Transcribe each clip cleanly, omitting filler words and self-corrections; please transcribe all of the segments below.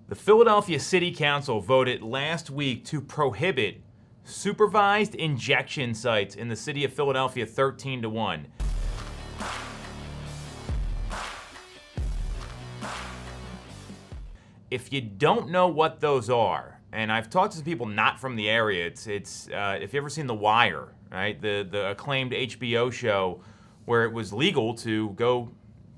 The Philadelphia City Council voted last week to prohibit supervised injection sites in the city of Philadelphia 13-1. If you don't know what those are, and I've talked to some people not from the area, it's if you ever seen The Wire, right? The acclaimed HBO show where it was legal to go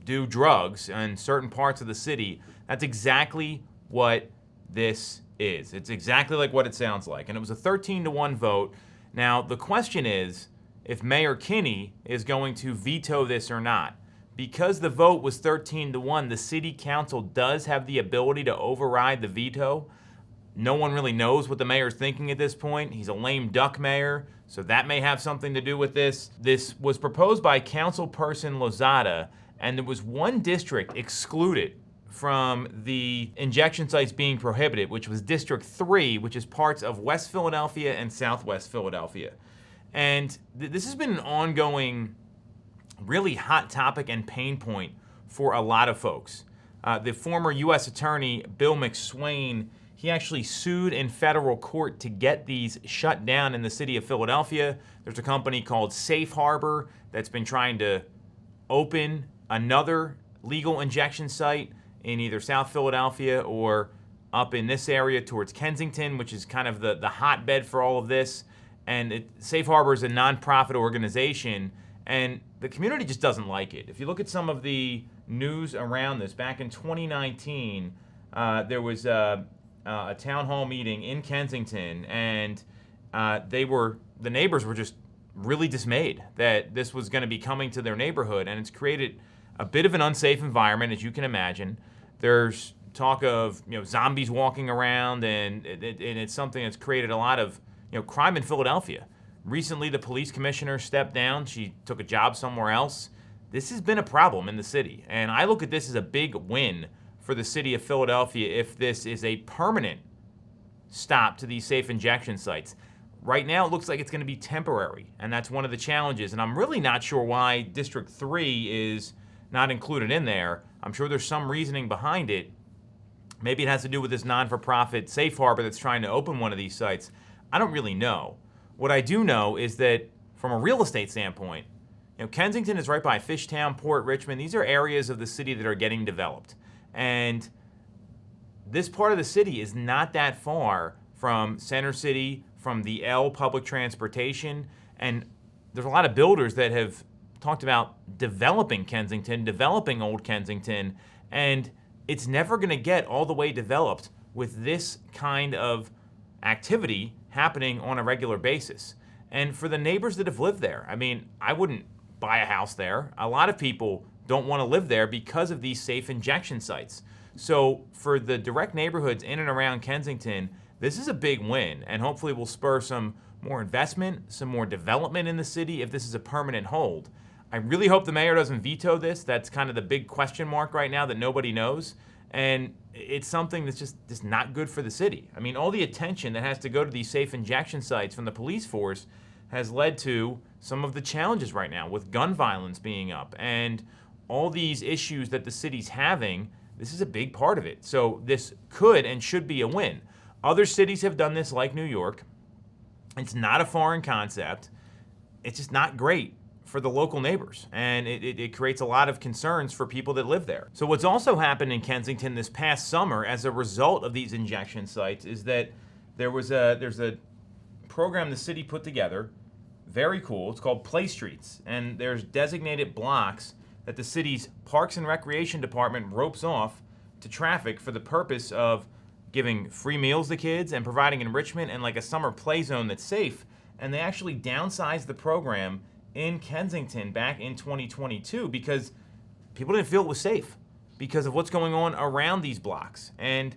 do drugs in certain parts of the city, that's exactly what this is. It's exactly like what it sounds like. And it was a 13-1 vote. Now, the question is if Mayor Kenney is going to veto this or not. Because the vote was 13-1, the city council does have the ability to override the veto. No one really knows what the mayor's thinking at this point. He's a lame duck mayor, so that may have something to do with this. This was proposed by Councilperson Lozada, and there was one district excluded from the injection sites being prohibited, which was District 3, which is parts of West Philadelphia and Southwest Philadelphia. And this has been an ongoing, really hot topic and pain point for a lot of folks. The former U.S. Attorney, Bill McSwain, he actually sued in federal court to get these shut down in the city of Philadelphia. There's a company called Safe Harbor that's been trying to open another legal injection site in either South Philadelphia or up in this area towards Kensington, which is kind of the hotbed for all of this. And Safe Harbor is a nonprofit organization, and the community just doesn't like it. If you look at some of the news around this, back in 2019, there was a town hall meeting in Kensington, and the neighbors were just really dismayed that this was going to be coming to their neighborhood, and it's created a bit of an unsafe environment, as you can imagine. There's talk of zombies walking around, and it's something that's created a lot of crime in Philadelphia. Recently, the police commissioner stepped down. She took a job somewhere else. This has been a problem in the city, and I look at this as a big win for the city of Philadelphia if this is a permanent stop to these safe injection sites. Right now, it looks like it's going to be temporary, and that's one of the challenges, and I'm really not sure why District 3 is not included in there. I'm sure there's some reasoning behind it. Maybe it has to do with this non-for-profit Safe Harbor that's trying to open one of these sites. I don't really know. What I do know is that from a real estate standpoint, Kensington is right by Fishtown, Port Richmond. These are areas of the city that are getting developed. And this part of the city is not that far from Center City, from the L public transportation. And there's a lot of builders that have talked about developing Kensington, developing Old Kensington, and it's never going to get all the way developed with this kind of activity happening on a regular basis. And for the neighbors that have lived there, I wouldn't buy a house there. A lot of people don't want to live there because of these safe injection sites. So for the direct neighborhoods in and around Kensington, this is a big win, and hopefully will spur some more investment, some more development in the city if this is a permanent hold. I really hope the mayor doesn't veto this. That's kind of the big question mark right now that nobody knows. And it's something that's just not good for the city. All the attention that has to go to these safe injection sites from the police force has led to some of the challenges right now with gun violence being up and all these issues that the city's having. This is a big part of it. So this could and should be a win. Other cities have done this, like New York. It's not a foreign concept. It's just not great for the local neighbors, and it creates a lot of concerns for people that live there. So what's also happened in Kensington this past summer as a result of these injection sites is that there's a program the city put together, very cool. It's called Play Streets, and there's designated blocks that the city's Parks and Recreation Department ropes off to traffic for the purpose of giving free meals to kids and providing enrichment and like a summer play zone that's safe. And they actually downsized the program in Kensington back in 2022 because people didn't feel it was safe because of what's going on around these blocks, and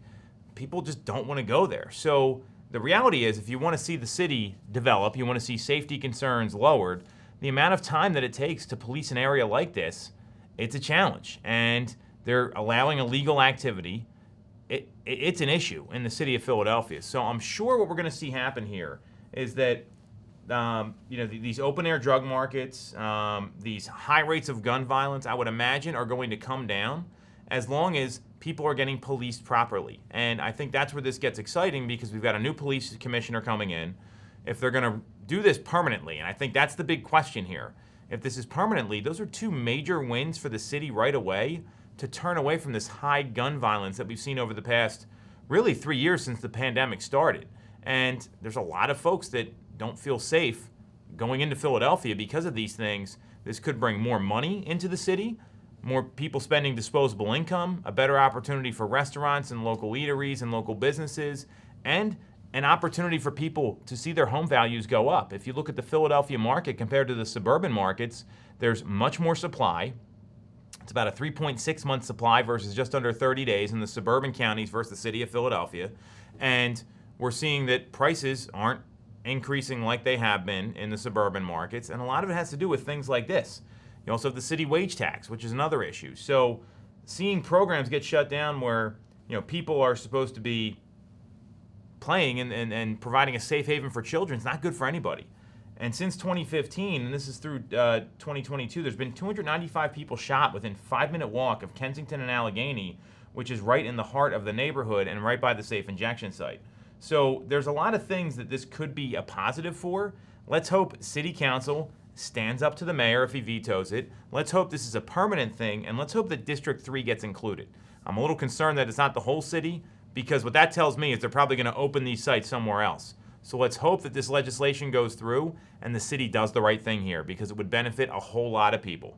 people just don't want to go there. So the reality is, if you want to see the city develop, you want to see safety concerns lowered, the amount of time that it takes to police an area like this, it's a challenge, and they're allowing illegal activity. It's an issue in the city of Philadelphia. So I'm sure what we're going to see happen here is that these open-air drug markets, these high rates of gun violence, I would imagine, are going to come down as long as people are getting policed properly. And I think that's where this gets exciting, because we've got a new police commissioner coming in. If they're going to do this permanently, and I think that's the big question here, if this is permanently, those are two major wins for the city right away to turn away from this high gun violence that we've seen over the past, really 3 years since the pandemic started. And there's a lot of folks that don't feel safe going into Philadelphia because of these things. This could bring more money into the city, more people spending disposable income, a better opportunity for restaurants and local eateries and local businesses, and an opportunity for people to see their home values go up. If you look at the Philadelphia market compared to the suburban markets, there's much more supply. It's about a 3.6 month supply versus just under 30 days in the suburban counties versus the city of Philadelphia. And we're seeing that prices aren't increasing like they have been in the suburban markets. And a lot of it has to do with things like this. You also have the city wage tax, which is another issue. So seeing programs get shut down where, people are supposed to be playing and providing a safe haven for children is not good for anybody. And since 2015, and this is through 2022, there's been 295 people shot within 5-minute walk of Kensington and Allegheny, which is right in the heart of the neighborhood and right by the safe injection site. So there's a lot of things that this could be a positive for. Let's hope City Council stands up to the mayor if he vetoes it. Let's hope this is a permanent thing, and let's hope that District 3 gets included. I'm a little concerned that it's not the whole city, because what that tells me is they're probably going to open these sites somewhere else. So let's hope that this legislation goes through and the city does the right thing here, because it would benefit a whole lot of people.